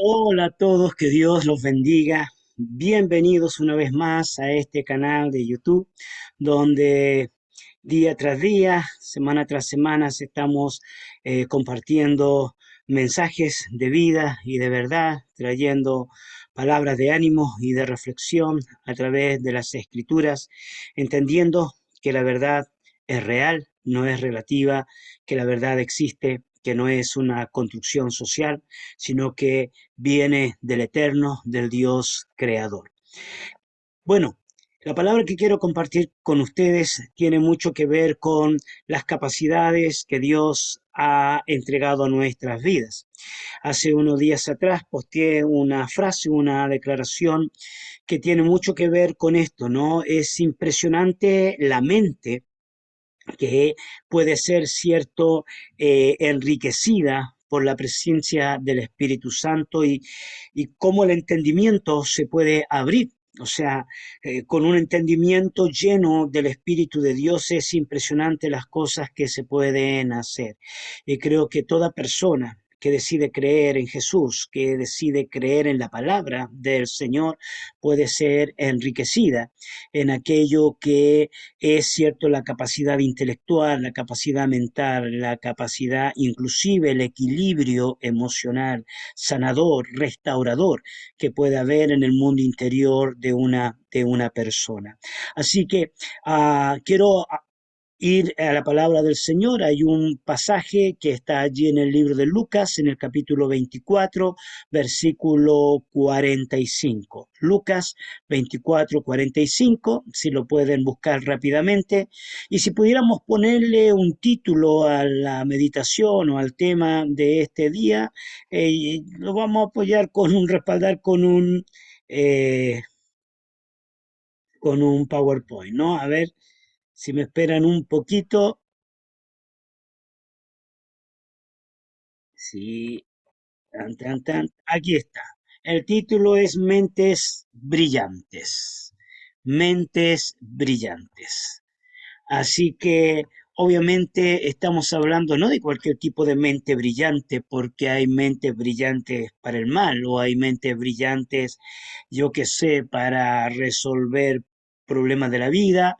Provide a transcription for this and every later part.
Hola a todos, que Dios los bendiga. Bienvenidos una vez más a este canal de YouTube, donde día tras día, semana tras semana, estamos compartiendo mensajes de vida y de verdad, trayendo palabras de ánimo y de reflexión a través de las escrituras, entendiendo que la verdad es real, no es relativa, que la verdad existe, que no es una construcción social, sino que viene del eterno, del Dios creador. Bueno, la palabra que quiero compartir con ustedes tiene mucho que ver con las capacidades que Dios ha entregado a nuestras vidas. Hace unos días atrás posteé una frase, una declaración que tiene mucho que ver con esto, ¿no? Es impresionante la mente que puede ser, cierto, enriquecida por la presencia del Espíritu Santo y cómo el entendimiento se puede abrir. O sea, con un entendimiento lleno del Espíritu de Dios es impresionante las cosas que se pueden hacer. Y creo que toda persona que decide creer en Jesús, que decide creer en la palabra del Señor, puede ser enriquecida en aquello que es cierto la capacidad intelectual, la capacidad mental, la capacidad, inclusive el equilibrio emocional, sanador, restaurador que puede haber en el mundo interior de una persona. Así que quiero ir a la palabra del Señor. Hay un pasaje que está allí en el libro de Lucas, en el capítulo 24, versículo 45. Lucas 24, 45, si lo pueden buscar rápidamente. Y si pudiéramos ponerle un título a la meditación o al tema de este día, lo vamos a apoyar con un, respaldar eh, con un PowerPoint, ¿no? A ver si me esperan un poquito. Sí, tan, tan, tan. Aquí está. El título es Mentes Brillantes. Mentes Brillantes. Así que obviamente estamos hablando no de cualquier tipo de mente brillante, porque hay mentes brillantes para el mal o hay mentes brillantes, yo qué sé, para resolver problemas de la vida.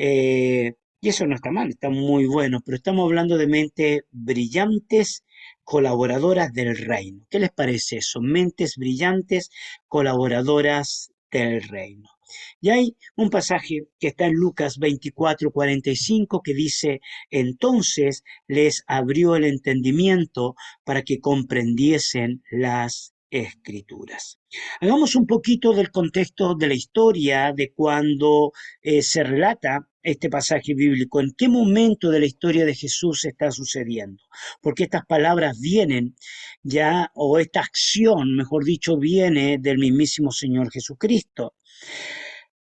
Y eso no está mal, está muy bueno, pero estamos hablando de mentes brillantes, colaboradoras del reino. ¿Qué les parece eso? Mentes brillantes, colaboradoras del reino. Y hay un pasaje que está en Lucas 24:45 que dice, entonces les abrió el entendimiento para que comprendiesen las escrituras. Hagamos un poquito del contexto de la historia de cuando se relata este pasaje bíblico, en qué momento de la historia de Jesús está sucediendo, porque estas palabras vienen ya, o esta acción, mejor dicho, viene del mismísimo Señor Jesucristo.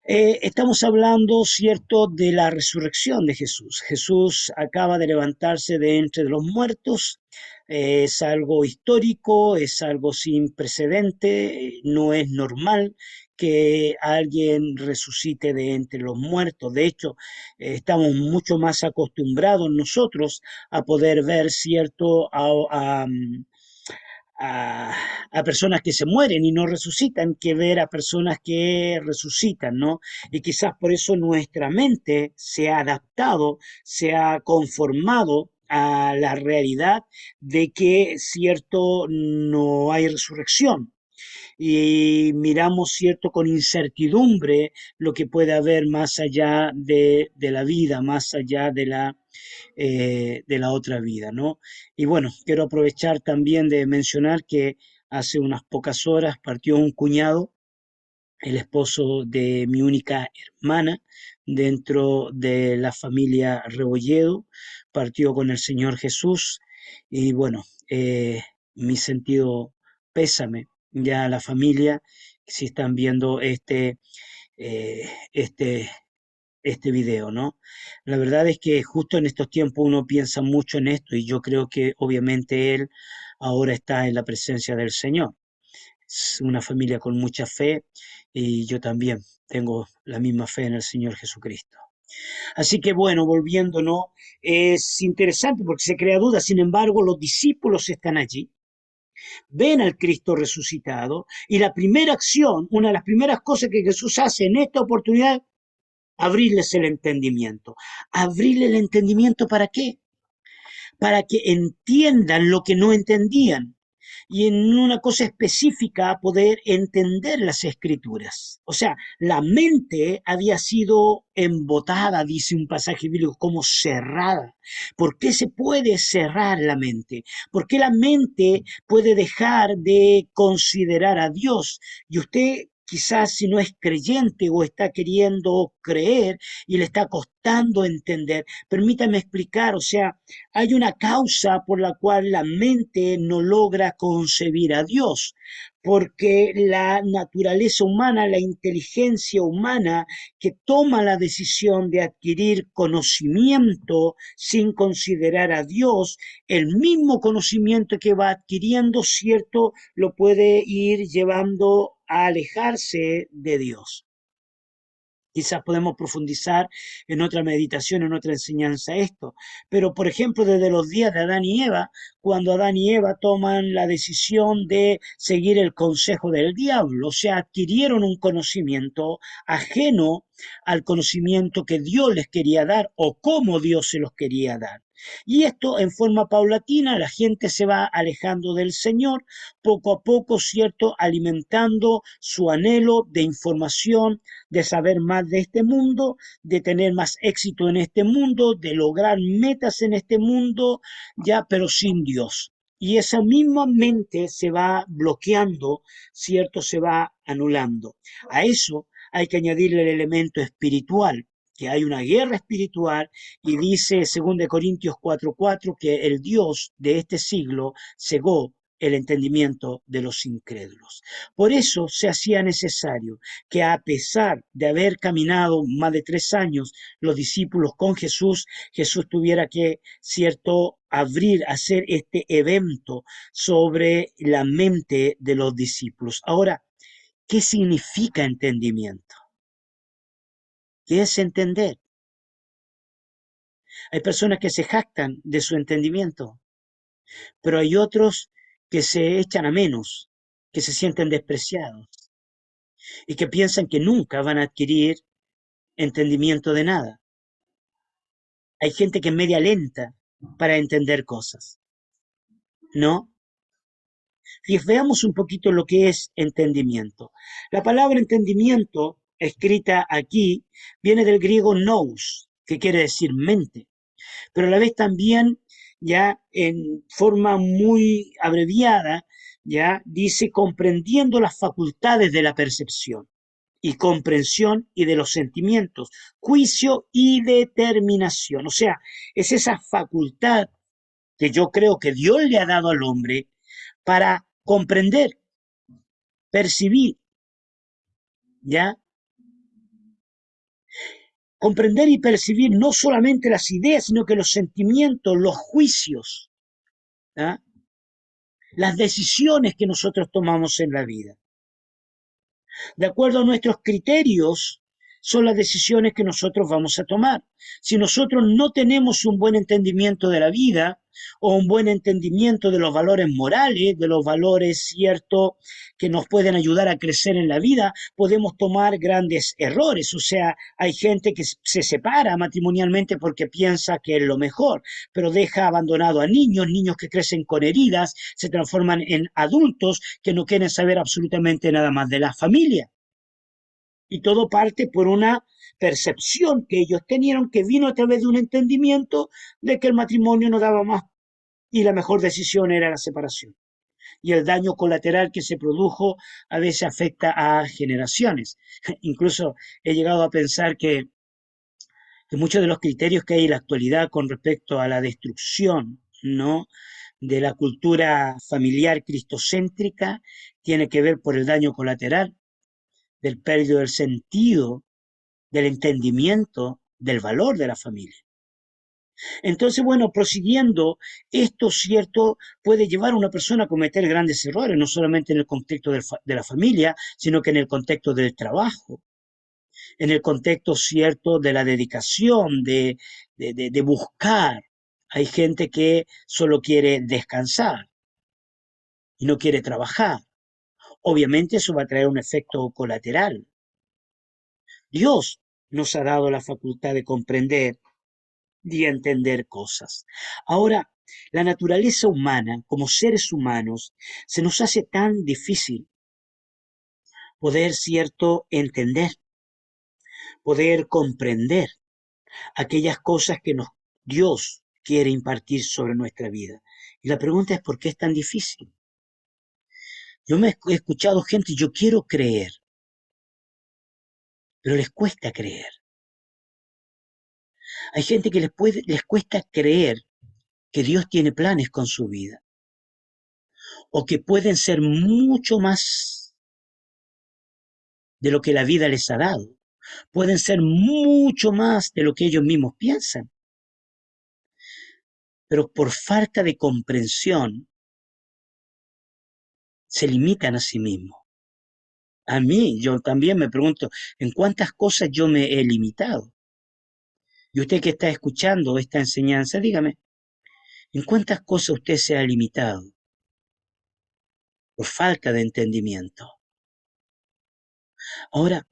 Estamos hablando, cierto, de la resurrección de Jesús. Jesús acaba de levantarse de entre los muertos. Es algo histórico, es algo sin precedente, no es normal que alguien resucite de entre los muertos. De hecho, estamos mucho más acostumbrados nosotros a poder ver, cierto, a, a, personas que se mueren y no resucitan que ver a personas que resucitan, ¿no? Y quizás por eso nuestra mente se ha adaptado, se ha conformado a la realidad de que, cierto, no hay resurrección y miramos, cierto, con incertidumbre lo que puede haber más allá de la vida, más allá de la otra vida, ¿no? Y bueno, quiero aprovechar también de mencionar que hace unas pocas horas partió un cuñado, el esposo de mi única hermana, dentro de la familia Rebolledo, partió con el Señor Jesús y bueno, mi sentido pésame ya a la familia, si están viendo eh, este, este video, ¿no? La verdad es que justo en estos tiempos uno piensa mucho en esto y yo creo que obviamente él ahora está en la presencia del Señor. Es una familia con mucha fe y yo también tengo la misma fe en el Señor Jesucristo. Así que bueno, volviéndonos, es interesante porque se crea duda, sin embargo los discípulos están allí ven al Cristo resucitado y la primera acción, una de las primeras cosas que Jesús hace en esta oportunidad, abrirles el entendimiento. ¿Abrirle el entendimiento para qué? Para que entiendan lo que no entendían y en una cosa específica poder entender las escrituras. O sea, la mente había sido embotada, dice un pasaje bíblico, como cerrada. ¿Por qué se puede cerrar la mente? ¿Por qué la mente puede dejar de considerar a Dios? Y usted quizás si no es creyente o está queriendo creer y le está costando entender, permítame explicar, o sea, hay una causa por la cual la mente no logra concebir a Dios, porque la naturaleza humana, la inteligencia humana que toma la decisión de adquirir conocimiento sin considerar a Dios, el mismo conocimiento que va adquiriendo, cierto, lo puede ir llevando a alejarse de Dios. Quizás podemos profundizar en otra meditación, en otra enseñanza esto. Pero, por ejemplo, desde los días de Adán y Eva, cuando Adán y Eva toman la decisión de seguir el consejo del diablo, o sea, adquirieron un conocimiento ajeno al conocimiento que Dios les quería dar o cómo Dios se los quería dar. Y esto en forma paulatina, la gente se va alejando del Señor, poco a poco, ¿cierto? Alimentando su anhelo de información, de saber más de este mundo, de tener más éxito en este mundo, de lograr metas en este mundo, ya, pero sin Dios. Y esa misma mente se va bloqueando, ¿cierto? Se va anulando. A eso hay que añadirle el elemento espiritual, que hay una guerra espiritual y dice 2 Corintios 4:4 que el Dios de este siglo cegó el entendimiento de los incrédulos. Por eso se hacía necesario que a pesar de haber caminado más de 3 años los discípulos con Jesús, Jesús tuviera que, cierto, abrir, hacer este evento sobre la mente de los discípulos. Ahora, ¿qué significa entendimiento? ¿Qué es entender? Hay personas que se jactan de su entendimiento, pero hay otros que se echan a menos, que se sienten despreciados y que piensan que nunca van a adquirir entendimiento de nada. Hay gente que es media lenta para entender cosas, ¿no? Y veamos un poquito lo que es entendimiento. La palabra entendimiento, escrita aquí, viene del griego nous, que quiere decir mente, pero a la vez también ya en forma muy abreviada, ya dice comprendiendo las facultades de la percepción y comprensión y de los sentimientos, juicio y determinación. O sea, es esa facultad que yo creo que Dios le ha dado al hombre para comprender, percibir, ¿ya? Comprender y percibir no solamente las ideas, sino que los sentimientos, los juicios, ¿ya? Las decisiones que nosotros tomamos en la vida. De acuerdo a nuestros criterios, son las decisiones que nosotros vamos a tomar. Si nosotros no tenemos un buen entendimiento de la vida o un buen entendimiento de los valores morales, de los valores ciertos que nos pueden ayudar a crecer en la vida, podemos tomar grandes errores. O sea, hay gente que se separa matrimonialmente porque piensa que es lo mejor, pero deja abandonado a niños, niños que crecen con heridas, se transforman en adultos que no quieren saber absolutamente nada más de la familia. Y todo parte por una percepción que ellos tenían que vino a través de un entendimiento de que el matrimonio no daba más y la mejor decisión era la separación. Y el daño colateral que se produjo a veces afecta a generaciones. Incluso he llegado a pensar que muchos de los criterios que hay en la actualidad con respecto a la destrucción, ¿no?, de la cultura familiar cristocéntrica tiene que ver por el daño colateral, del pérdida del sentido, del entendimiento, del valor de la familia. Entonces, bueno, prosiguiendo, esto cierto puede llevar a una persona a cometer grandes errores, no solamente en el contexto de la familia, sino que en el contexto del trabajo, en el contexto cierto de la dedicación, de buscar. Hay gente que solo quiere descansar, y no quiere trabajar. Obviamente eso va a traer un efecto colateral. Dios nos ha dado la facultad de comprender y entender cosas. Ahora, la naturaleza humana, como seres humanos, se nos hace tan difícil poder, cierto, entender, poder comprender aquellas cosas que Dios quiere impartir sobre nuestra vida. Y la pregunta es, ¿por qué es tan difícil? Yo me he escuchado gente, yo quiero creer, pero les cuesta creer. Hay gente que les cuesta creer que Dios tiene planes con su vida, o que pueden ser mucho más de lo que la vida les ha dado, pueden ser mucho más de lo que ellos mismos piensan, pero por falta de comprensión se limitan a sí mismos. A mí, yo también me pregunto, ¿en cuántas cosas yo me he limitado? Y usted que está escuchando esta enseñanza, dígame, ¿en cuántas cosas usted se ha limitado por falta de entendimiento? Ahora,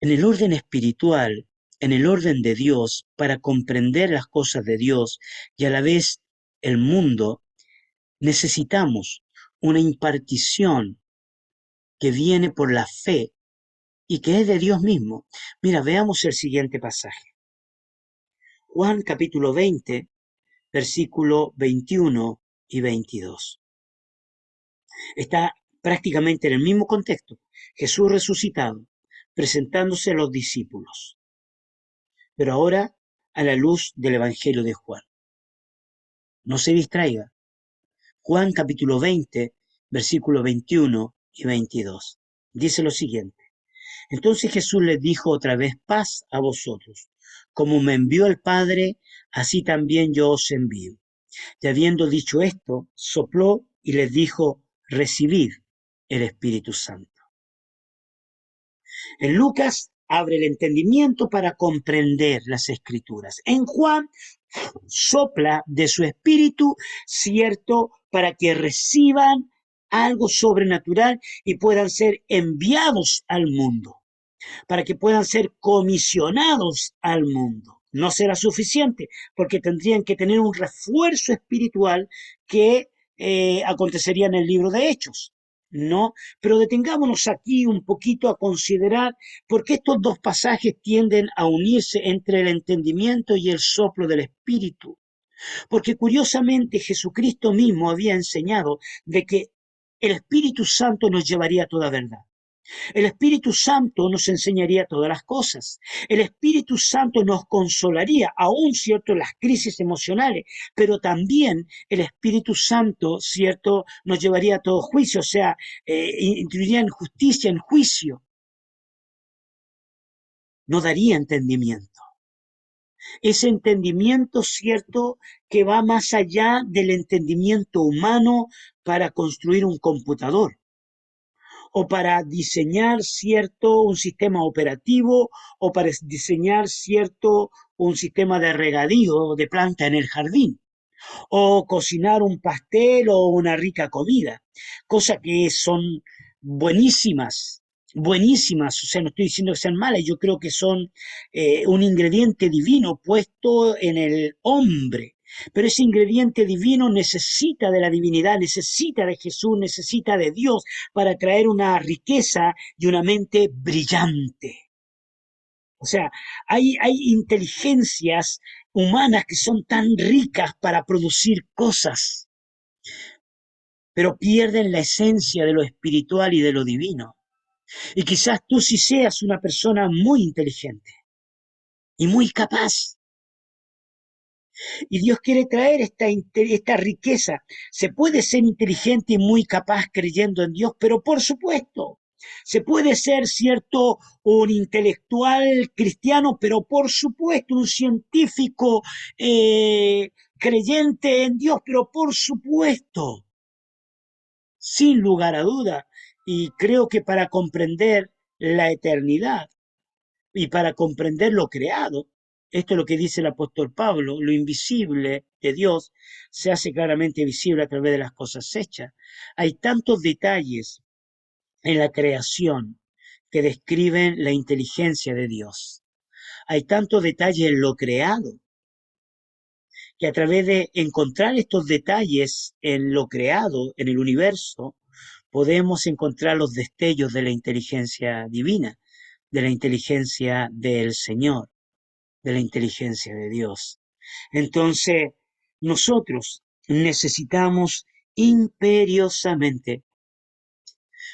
en el orden espiritual, en el orden de Dios, para comprender las cosas de Dios y a la vez el mundo, necesitamos una impartición que viene por la fe y que es de Dios mismo. Mira, veamos el siguiente pasaje. Juan capítulo 20, versículo 21 y 22. Está prácticamente en el mismo contexto. Jesús resucitado, presentándose a los discípulos, pero ahora a la luz del Evangelio de Juan. No se distraiga. Juan capítulo 20, versículos 21 y 22. Dice lo siguiente. Entonces Jesús les dijo otra vez, paz a vosotros. Como me envió el Padre, así también yo os envío. Y habiendo dicho esto, sopló y les dijo, recibid el Espíritu Santo. En Lucas abre el entendimiento para comprender las Escrituras. En Juan sopla de su espíritu, cierto, para que reciban algo sobrenatural y puedan ser enviados al mundo, para que puedan ser comisionados al mundo. No será suficiente, porque tendrían que tener un refuerzo espiritual que acontecería en el libro de Hechos. No, pero detengámonos aquí un poquito a considerar por qué estos dos pasajes tienden a unirse entre el entendimiento y el soplo del Espíritu. Porque curiosamente Jesucristo mismo había enseñado de que el Espíritu Santo nos llevaría a toda verdad. El Espíritu Santo nos enseñaría todas las cosas. El Espíritu Santo nos consolaría, aún, cierto, en las crisis emocionales, pero también el Espíritu Santo, cierto, nos llevaría a todo juicio, o sea, incluiría en justicia, en juicio. No daría entendimiento. Ese entendimiento, cierto, que va más allá del entendimiento humano para construir un computador o para diseñar cierto un sistema operativo o para diseñar cierto un sistema de regadío de planta en el jardín o cocinar un pastel o una rica comida, cosas que son buenísimas, buenísimas, o sea, no estoy diciendo que sean malas, yo creo que son un ingrediente divino puesto en el hombre, pero ese ingrediente divino necesita de la divinidad, necesita de Jesús, necesita de Dios para traer una riqueza y una mente brillante. O sea, hay inteligencias humanas que son tan ricas para producir cosas, pero pierden la esencia de lo espiritual y de lo divino. Y quizás tú sí seas una persona muy inteligente y muy capaz. Y Dios quiere traer esta riqueza. Se puede ser inteligente y muy capaz creyendo en Dios, pero por supuesto, se puede ser, cierto, un intelectual cristiano, pero por supuesto, un científico creyente en Dios, pero por supuesto, sin lugar a duda. Y creo que para comprender la eternidad y para comprender lo creado, Esto es lo que dice el apóstol Pablo, lo invisible de Dios se hace claramente visible a través de las cosas hechas. Hay tantos detalles en la creación que describen la inteligencia de Dios. Hay tantos detalles en lo creado que a través de encontrar estos detalles en lo creado, en el universo, podemos encontrar los destellos de la inteligencia divina, de la inteligencia del Señor, de la inteligencia de Dios. Entonces, nosotros necesitamos imperiosamente,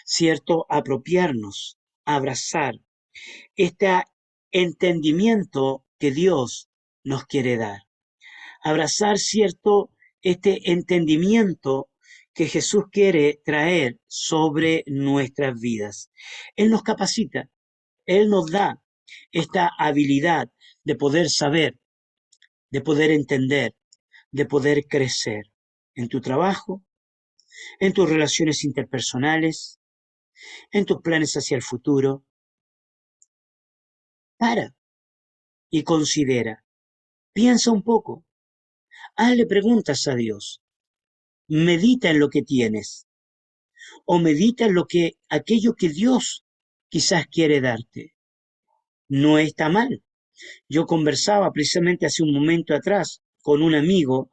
¿cierto?, apropiarnos, abrazar este entendimiento que Dios nos quiere dar. Abrazar, ¿cierto?, este entendimiento que Jesús quiere traer sobre nuestras vidas. Él nos capacita, Él nos da esta habilidad de poder saber, de poder entender, de poder crecer en tu trabajo, en tus relaciones interpersonales, en tus planes hacia el futuro. Para y considera, piensa un poco, hazle preguntas a Dios, medita en lo que tienes o medita en aquello que Dios quizás quiere darte. No está mal. Yo conversaba precisamente hace un momento atrás con un amigo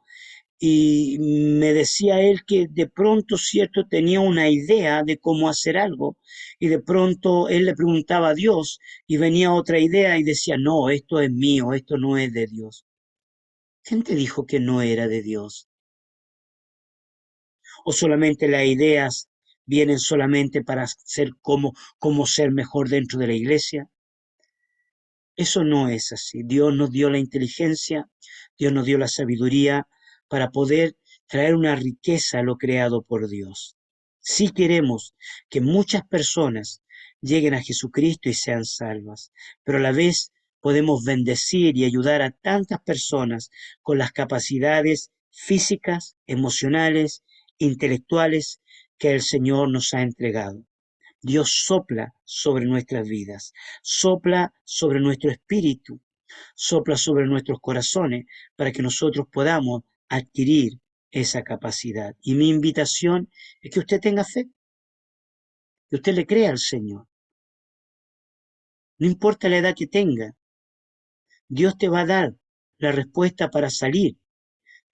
y me decía él que de pronto, cierto, tenía una idea de cómo hacer algo y de pronto él le preguntaba a Dios y venía otra idea y decía, no, esto es mío, esto no es de Dios. ¿Quién te dijo que no era de Dios? ¿O solamente las ideas vienen solamente para ser como ser mejor dentro de la iglesia? Eso no es así. Dios nos dio la inteligencia, Dios nos dio la sabiduría para poder traer una riqueza a lo creado por Dios. Si queremos que muchas personas lleguen a Jesucristo y sean salvas, pero a la vez podemos bendecir y ayudar a tantas personas con las capacidades físicas, emocionales, intelectuales que el Señor nos ha entregado. Dios sopla sobre nuestras vidas, sopla sobre nuestro espíritu, sopla sobre nuestros corazones para que nosotros podamos adquirir esa capacidad. Y mi invitación es que usted tenga fe, que usted le crea al Señor. No importa la edad que tenga, Dios te va a dar la respuesta para salir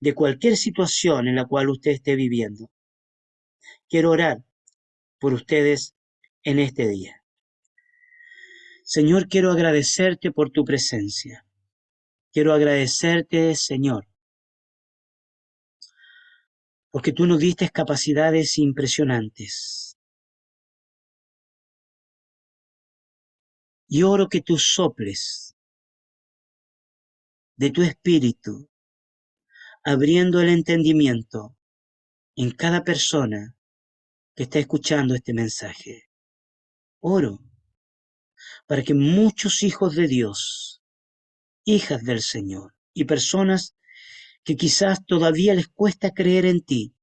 de cualquier situación en la cual usted esté viviendo. Quiero orar por ustedes en este día. Señor, quiero agradecerte por tu presencia. Quiero agradecerte, Señor, porque tú nos diste capacidades impresionantes. Y oro que tú soples de tu espíritu, abriendo el entendimiento en cada persona que está escuchando este mensaje. Oro para que muchos hijos de Dios, hijas del Señor y personas que quizás todavía les cuesta creer en ti,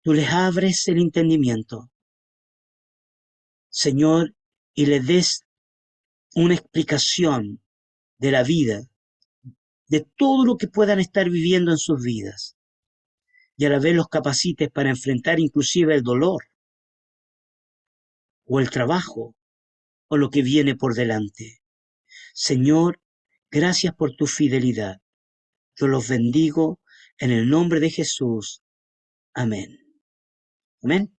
tú les abres el entendimiento, Señor, y les des una explicación de la vida, de todo lo que puedan estar viviendo en sus vidas, y a la vez los capacites para enfrentar inclusive el dolor, o el trabajo, o lo que viene por delante. Señor, gracias por tu fidelidad. Yo los bendigo en el nombre de Jesús. Amén. Amén.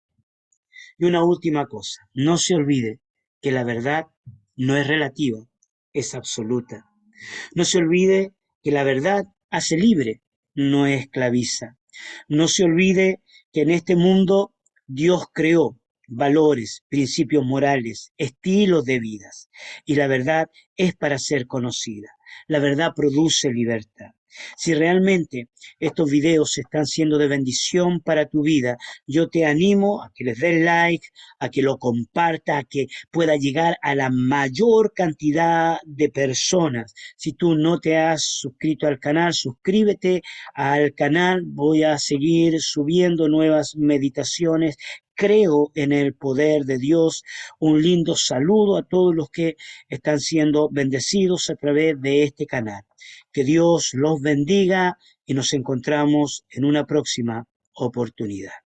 Y una última cosa, no se olvide que la verdad no es relativa, es absoluta. No se olvide que la verdad hace libre, no esclaviza. No se olvide que en este mundo Dios creó valores, principios morales, estilos de vidas. Y la verdad es para ser conocida. La verdad produce libertad. Si realmente estos videos están siendo de bendición para tu vida, yo te animo a que les des like, a que lo compartas, a que pueda llegar a la mayor cantidad de personas. Si tú no te has suscrito al canal, suscríbete al canal. Voy a seguir subiendo nuevas meditaciones. Creo en el poder de Dios. Un lindo saludo a todos los que están siendo bendecidos a través de este canal. Que Dios los bendiga y nos encontramos en una próxima oportunidad.